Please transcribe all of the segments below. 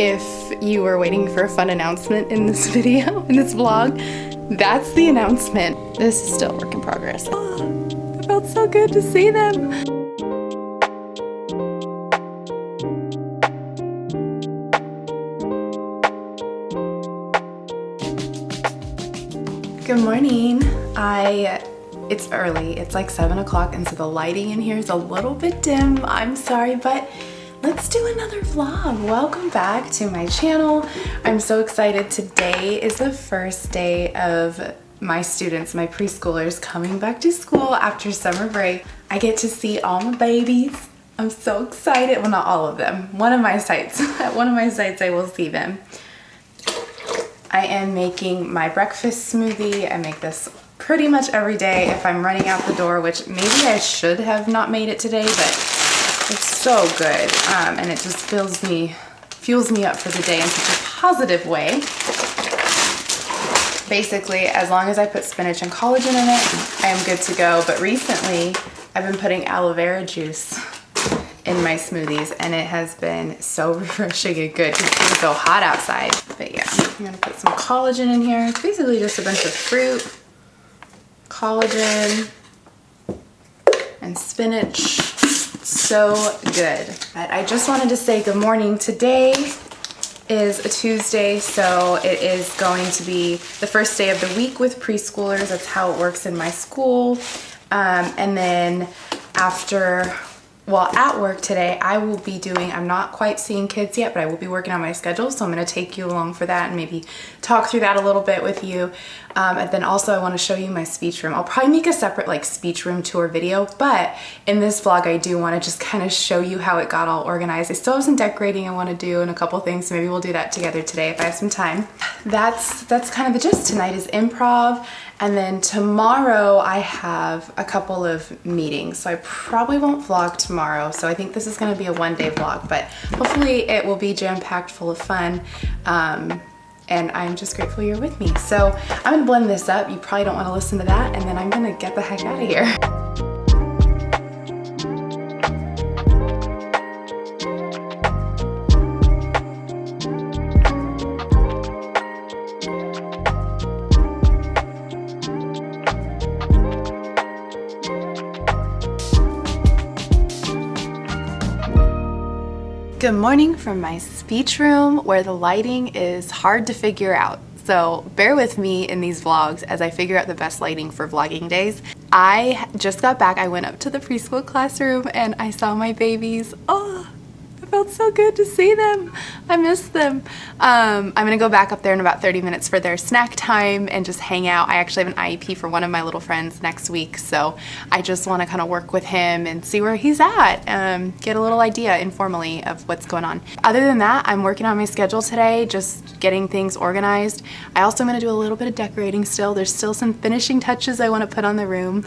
If you were waiting for a fun announcement in this video, in this vlog, that's the announcement. This is still a work in progress. Oh, it felt so good to see them. Good morning. It's early. It's like 7 o'clock, and so the lighting in here is a little bit dim. I'm sorry, but let's do another vlog. Welcome back to my channel. I'm so excited. Today is the first day of my students, my preschoolers, coming back to school after summer break. I get to see all my babies. I'm so excited. Well, not all of them. One of my sites. At one of my sites I will see them. I am making my breakfast smoothie. I make this pretty much every day if I'm running out the door, which maybe I should have not made it today, but it's so good, and it just fuels me up for the day in such a positive way. Basically, as long as I put spinach and collagen in it, I am good to go. But recently, I've been putting aloe vera juice in my smoothies, and it has been so refreshing and good because it's so hot outside. But yeah, I'm gonna put some collagen in here. It's basically just a bunch of fruit, collagen, and spinach. So good. But I just wanted to say good morning. Today is a Tuesday, so it is going to be the first day of the week with preschoolers. That's how it works in my school. And then at work today, I will be doing, I'm not quite seeing kids yet, but I will be working on my schedule. So I'm going to take you along for that and maybe talk through that a little bit with you. And then also I want to show you my speech room. I'll probably make a separate speech room tour video, but in this vlog, I do want to just kind of show you how it got all organized. I still have some decorating I want to do and a couple things. So maybe we'll do that together today if I have some time. That's kind of the gist. Tonight is improv. And then tomorrow I have a couple of meetings, so I probably won't vlog tomorrow. So I think this is gonna be a one-day vlog, but hopefully it will be jam-packed full of fun. And I'm just grateful you're with me. So I'm gonna blend this up. You probably don't wanna listen to that, and then I'm gonna get the heck out of here. Good morning from my speech room where the lighting is hard to figure out. So bear with me in these vlogs as I figure out the best lighting for vlogging days. I just got back. I went up to the preschool classroom and I saw my babies. Oh, it felt so good to see them. I miss them. I'm gonna go back up there in about 30 minutes for their snack time and just hang out. I actually have an IEP for one of my little friends next week, so I just want to kind of work with him and see where he's at, get a little idea informally of what's going on. Other than that, I'm working on my schedule today, just getting things organized. I also am going to do a little bit of decorating still. There's still some finishing touches I want to put on the room.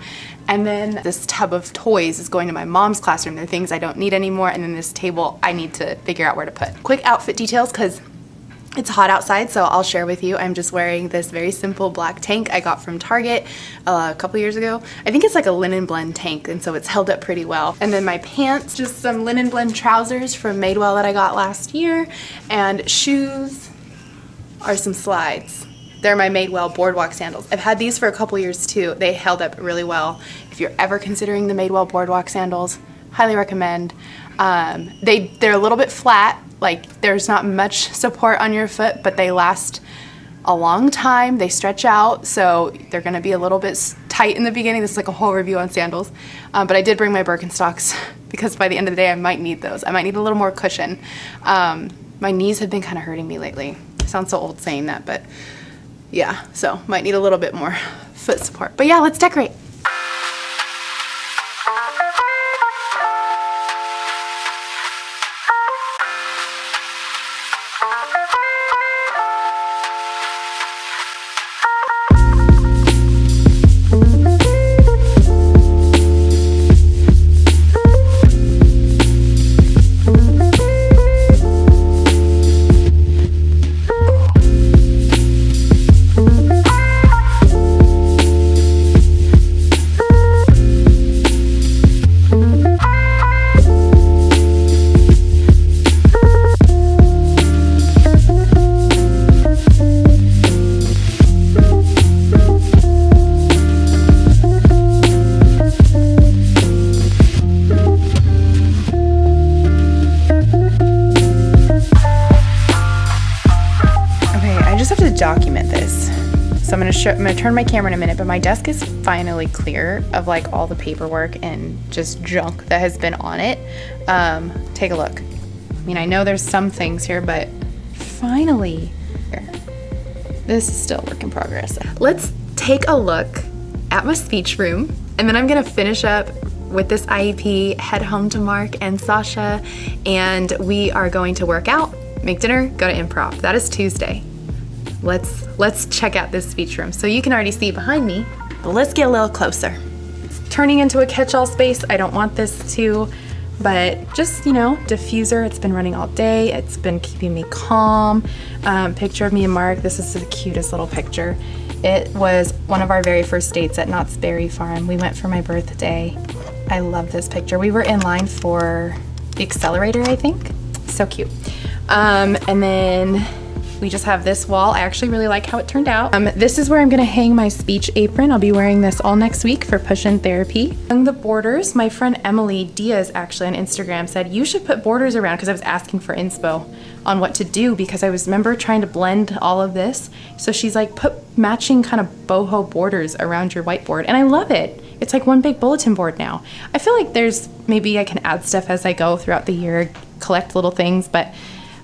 And then this tub of toys is going to my mom's classroom. They're things I don't need anymore. And then this table I need to figure out where to put. Quick outfit details because it's hot outside, so I'll share with you. I'm just wearing this very simple black tank I got from Target a couple years ago. I think it's like a linen blend tank, and so it's held up pretty well. And then my pants, just some linen blend trousers from Madewell that I got last year. And shoes are some slides. They're my Madewell Boardwalk sandals. I've had these for a couple years too. They held up really well. If you're ever considering the Madewell Boardwalk sandals, highly recommend. They're a little bit flat, like there's not much support on your foot, but they last a long time. They stretch out, so they're gonna be a little bit tight in the beginning. This is like a whole review on sandals. But I did bring my Birkenstocks because by the end of the day I might need those. I might need a little more cushion. My knees have been kind of hurting me lately. I sound so old saying that, but yeah, so might need a little bit more foot support. But yeah, let's decorate. have to document this. So I'm gonna turn my camera in a minute, but my desk is finally clear of like all the paperwork and just junk that has been on it. Take a look. I mean, I know there's some things here, but finally, this is still a work in progress. Let's take a look at my speech room, and then I'm gonna finish up with this IEP, head home to Mark and Sasha, and we are going to work out, make dinner, go to improv. That is Tuesday. Let's check out this speech room. So you can already see behind me, but let's get a little closer. It's turning into a catch-all space. I don't want this to, but just, you know, diffuser. It's been running all day. It's been keeping me calm. Picture of me and Mark. This is the cutest little picture. It was one of our very first dates at Knott's Berry Farm. We went for my birthday. I love this picture. We were in line for the accelerator, I think. So cute. And then we just have this wall. I actually really like how it turned out. This is where I'm gonna hang my speech apron. I'll be wearing this all next week for push-in therapy. Among the borders, my friend Emily Diaz actually on Instagram said, you should put borders around, because I was asking for inspo on what to do, because I remember trying to blend all of this. So she's like, put matching kind of boho borders around your whiteboard. And I love it. It's like one big bulletin board now. I feel like maybe I can add stuff as I go throughout the year, collect little things, but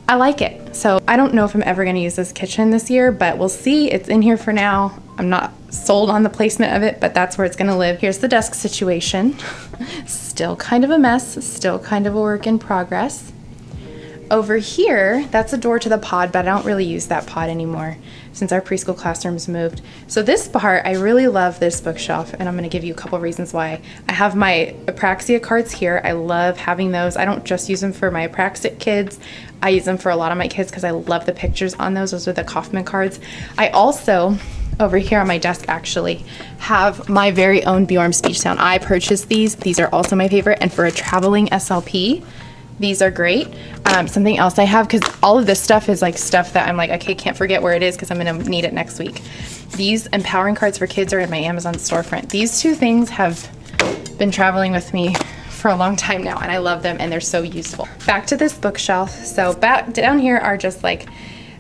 I like it. So I don't know if I'm ever gonna use this kitchen this year, but we'll see. It's in here for now. I'm not sold on the placement of it, but that's where it's gonna live. Here's the desk situation. Still kind of a mess, still kind of a work in progress. Over here, that's a door to the pod, but I don't really use that pod anymore since our preschool classroom's moved. So this part, I really love this bookshelf, and I'm gonna give you a couple reasons why. I have my Apraxia cards here. I love having those. I don't just use them for my Apraxic kids. I use them for a lot of my kids because I love the pictures on those. Those are the Kaufman cards. I also, over here on my desk actually, have my very own Bjorn Speech Sound. I purchased these. These are also my favorite, and for a traveling SLP, these are great. Something else I have, because all of this stuff is like stuff that I'm like, okay, can't forget where it is because I'm gonna need it next week. These empowering cards for kids are in my Amazon storefront. These two things have been traveling with me for a long time now, and I love them, and they're so useful. Back to this bookshelf. So back down here are just like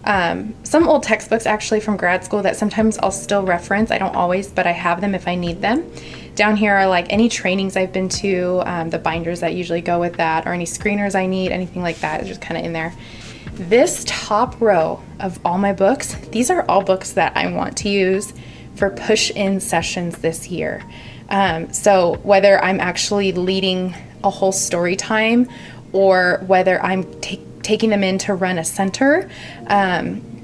some old textbooks actually from grad school that sometimes I'll still reference. I don't always, but I have them if I need them. Down here are like any trainings I've been to, the binders that usually go with that, or any screeners I need, anything like that is just kind of in there. This top row of all my books, these are all books that I want to use for push-in sessions this year. So whether I'm actually leading a whole story time or whether I'm taking them in to run a center,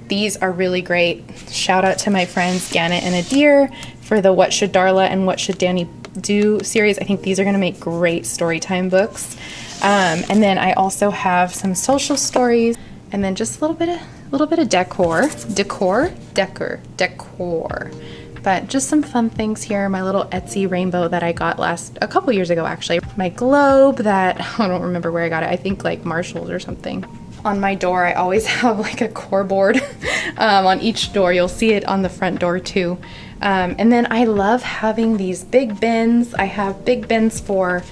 these are really great. Shout out to my friends Gannett and Adir for the What Should Darla and What Should Danny Do series. I think these are going to make great storytime books. And then I also have some social stories, and then just a little bit of decor. But just some fun things here. My little Etsy rainbow that I got a couple years ago actually. My globe that I don't remember where I got it. I think like Marshall's or something. On my door, I always have like a core board on each door. You'll see it on the front door too. And then I love having these big bins. I have big bins for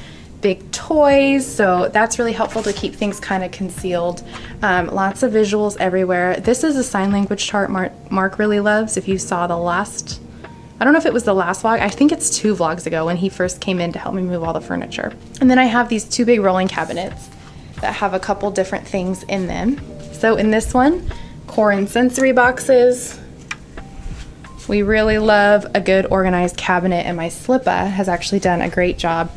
big toys, so that's really helpful to keep things kind of concealed. Lots of visuals everywhere. This is a sign language chart Mark really loves. If you saw the last, I don't know if it was the last vlog, I think it's 2 vlogs ago when he first came in to help me move all the furniture. And then I have these 2 big rolling cabinets that have a couple different things in them. So in this one, core and sensory boxes. We really love a good organized cabinet, and my Slippa has actually done a great job.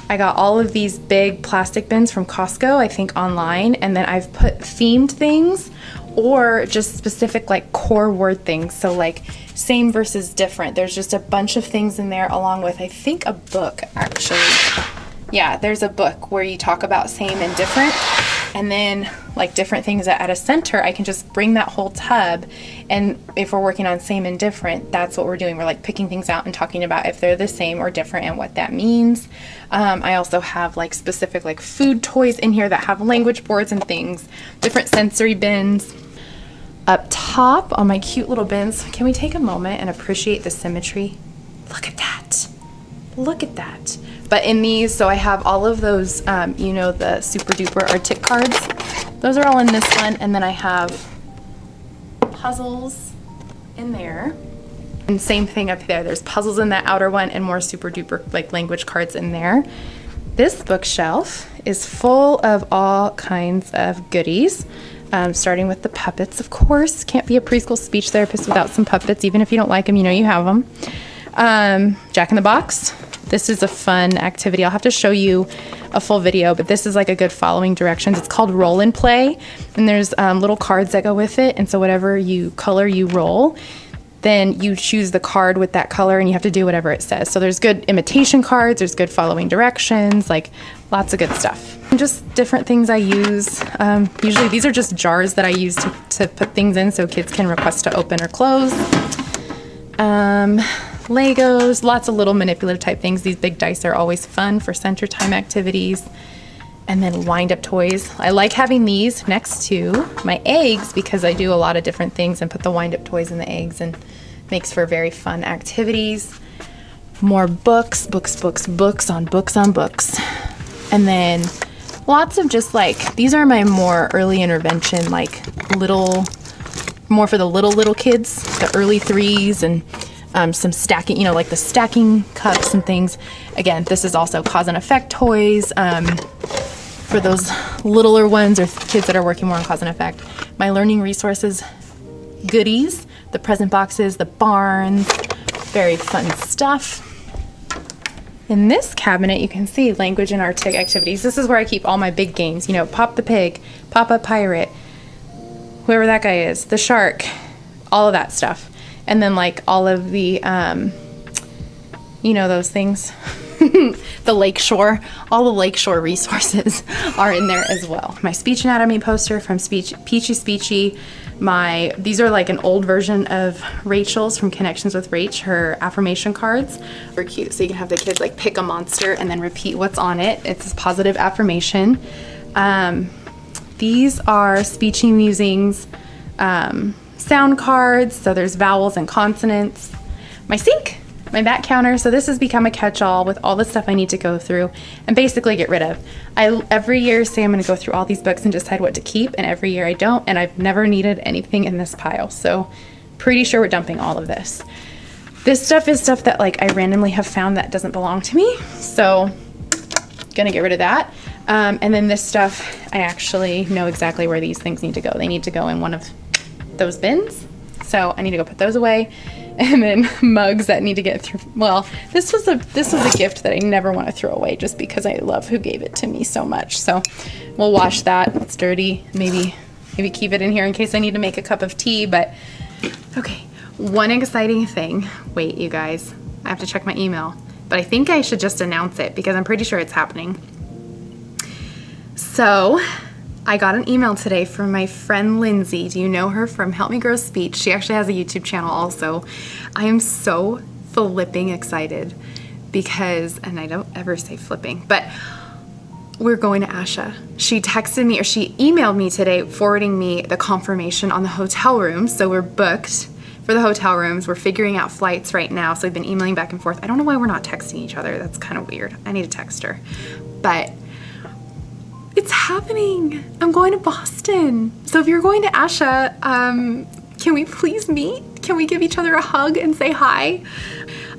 I got all of these big plastic bins from Costco, I think online, and then I've put themed things or just specific like core word things. So like same versus different. There's just a bunch of things in there along with, I think, a book actually. Yeah, there's a book where you talk about same and different, and then like different things that at a center, I can just bring that whole tub, and if we're working on same and different, that's what we're doing. We're like picking things out and talking about if they're the same or different and what that means. I also have like specific like food toys in here that have language boards and things, different sensory bins. Up top on my cute little bins, can we take a moment and appreciate the symmetry? Look at that. Look at that. But in these, so I have all of those, you know, the super duper Arctic cards. Those are all in this one. And then I have puzzles in there. And same thing up there. There's puzzles in that outer one and more super duper like language cards in there. This bookshelf is full of all kinds of goodies, starting with the puppets, of course. Can't be a preschool speech therapist without some puppets. Even if you don't like them, you know you have them. Jack in the Box. This is a fun activity. I'll have to show you a full video, but this is like a good following directions. It's called Roll and Play, and there's little cards that go with it. And so whatever you color you roll, then you choose the card with that color and you have to do whatever it says. So there's good imitation cards, there's good following directions, like lots of good stuff. And just different things I use. Usually these are just jars that I use to put things in so kids can request to open or close. Legos, lots of little manipulative type things. These big dice are always fun for center time activities. And then wind up toys. I like having these next to my eggs because I do a lot of different things and put the wind up toys in the eggs, and makes for very fun activities. More books, books on books. And then lots of just like, these are my more early intervention, like more for the little kids, the early threes, and some stacking, you know, like the stacking cups and things. Again, this is also cause and effect toys. For those littler ones or kids that are working more on cause and effect. My learning resources goodies, the present boxes, the barns, very fun stuff. In this cabinet, you can see language and artic activities. This is where I keep all my big games, you know, Pop the Pig, Papa Pirate, whoever that guy is, the shark, all of that stuff. And then like all of the, you know, those things. The Lakeshore, all the Lakeshore resources are in there as well. My speech anatomy poster from Peachy Speechy. These are like an old version of Rachel's from Connections with Rach, her affirmation cards. They're cute, so you can have the kids like pick a monster and then repeat what's on it. It's a positive affirmation. These are Speechy Musings sound cards, so there's vowels and consonants. My sink. My back counter, so this has become a catch-all with all the stuff I need to go through and basically get rid of. I every year say I'm going to go through all these books and decide what to keep, and every year I don't, and I've never needed anything in this pile, so pretty sure we're dumping all of this. This stuff is stuff that like I randomly have found that doesn't belong to me, so gonna get rid of that. And then this stuff, I actually know exactly where these things need to go. They need to go in one of those bins, so I need to go put those away. And then mugs that need to get through. Well, this was a gift that I never want to throw away just because I love who gave it to me so much. So we'll wash that. It's dirty. Maybe keep it in here in case I need to make a cup of tea. But okay, one exciting thing. Wait, you guys, I have to check my email. But I think I should just announce it because I'm pretty sure it's happening. So I got an email today from my friend Lindsay. Do you know her from Help Me Grow Speech? She actually has a YouTube channel also. I am so flipping excited because, and I don't ever say flipping, but we're going to ASHA. She texted me, or she emailed me today forwarding me the confirmation on the hotel rooms. So we're booked for the hotel rooms. We're figuring out flights right now. So we've been emailing back and forth. I don't know why we're not texting each other. That's kind of weird. I need to text her. But it's happening. I'm going to Boston. So if you're going to ASHA, can we please meet? Can we give each other a hug and say hi?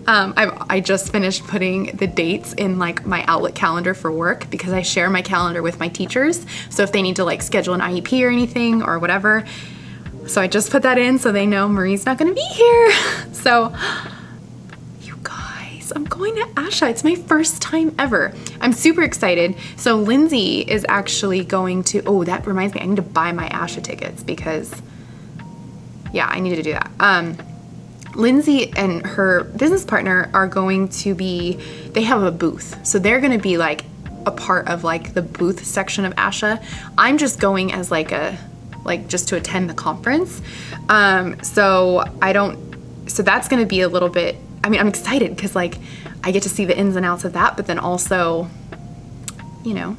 I just finished putting the dates in like my Outlook calendar for work because I share my calendar with my teachers. So if they need to like schedule an IEP or anything or whatever. So I just put that in so they know Marie's not gonna be here. So you guys, I'm going to ASHA. It's my first time ever. I'm super excited. So Lindsay is actually going to, oh, that reminds me, I need to buy my ASHA tickets because, yeah, I needed to do that. Lindsay and her business partner are going to be, they have a booth. So they're going to be like a part of like the booth section of ASHA. I'm just going as like just to attend the conference. So that's going to be a little bit, I mean, I'm excited because like I get to see the ins and outs of that, but then also, you know,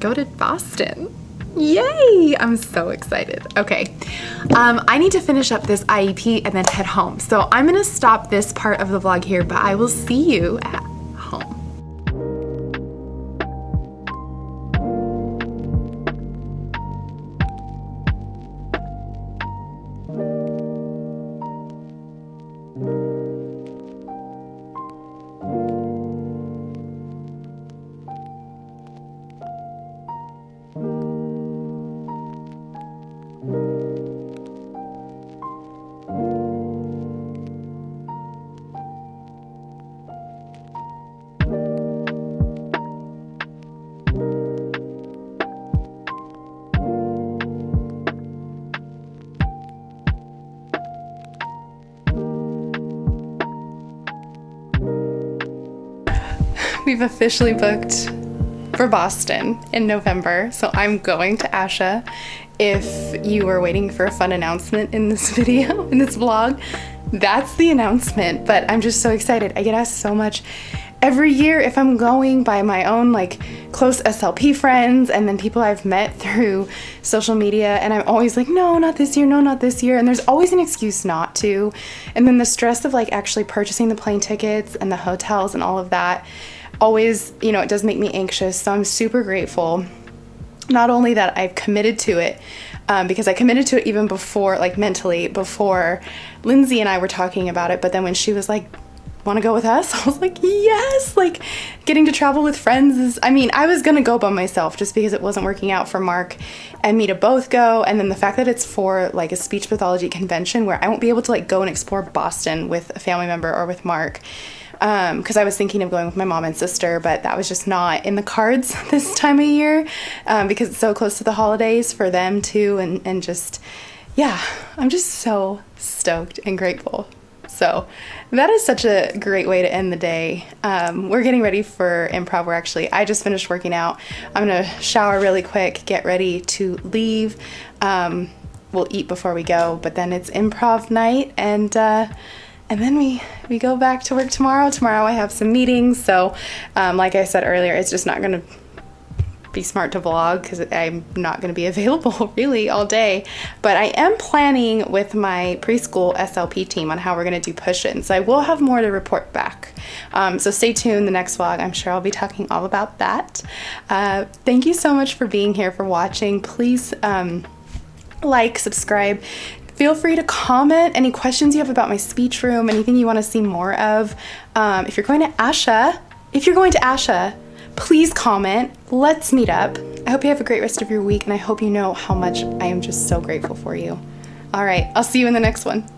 go to Boston. Yay! I'm so excited. Okay, I need to finish up this IEP and then head home. So I'm gonna stop this part of the vlog here, but I will see you at home. we've officially booked for Boston in November, so I'm going to ASHA. If you were waiting for a fun announcement in this video, in this vlog, that's the announcement. But I'm just so excited. I get asked so much every year if I'm going by my own like close SLP friends and then people I've met through social media, and I'm always like, no, not this year, no, not this year, and there's always an excuse not to. And then the stress of like actually purchasing the plane tickets and the hotels and all of that always, you know, it does make me anxious. So I'm super grateful, not only that I've committed to it, because I committed to it even before, like mentally, before Lindsay and I were talking about it, but then when she was like, want to go with us? I was like, yes. Like, getting to travel with friends is, I mean, I was gonna go by myself just because it wasn't working out for Mark and me to both go, and then the fact that it's for like a speech pathology convention where I won't be able to like go and explore Boston with a family member or with Mark, because I was thinking of going with my mom and sister, but that was just not in the cards this time of year, because it's so close to the holidays for them too, and just, yeah, I'm just so stoked and grateful. So that is such a great way to end the day. We're getting ready for improv. I just finished working out. I'm gonna shower really quick, get ready to leave. We'll eat before we go, but then it's improv night, and then we go back to work tomorrow. Tomorrow I have some meetings, so like I said earlier, it's just not gonna be smart to vlog because I'm not going to be available really all day, but I am planning with my preschool SLP team on how we're going to do push-ins, so I will have more to report back. So stay tuned. The next vlog, I'm sure I'll be talking all about that. Thank you so much for being here, for watching. Please like, subscribe. Feel free to comment any questions you have about my speech room, anything you want to see more of. If you're going to ASHA, please comment. Let's meet up. I hope you have a great rest of your week, and I hope you know how much I am just so grateful for you. All right, I'll see you in the next one.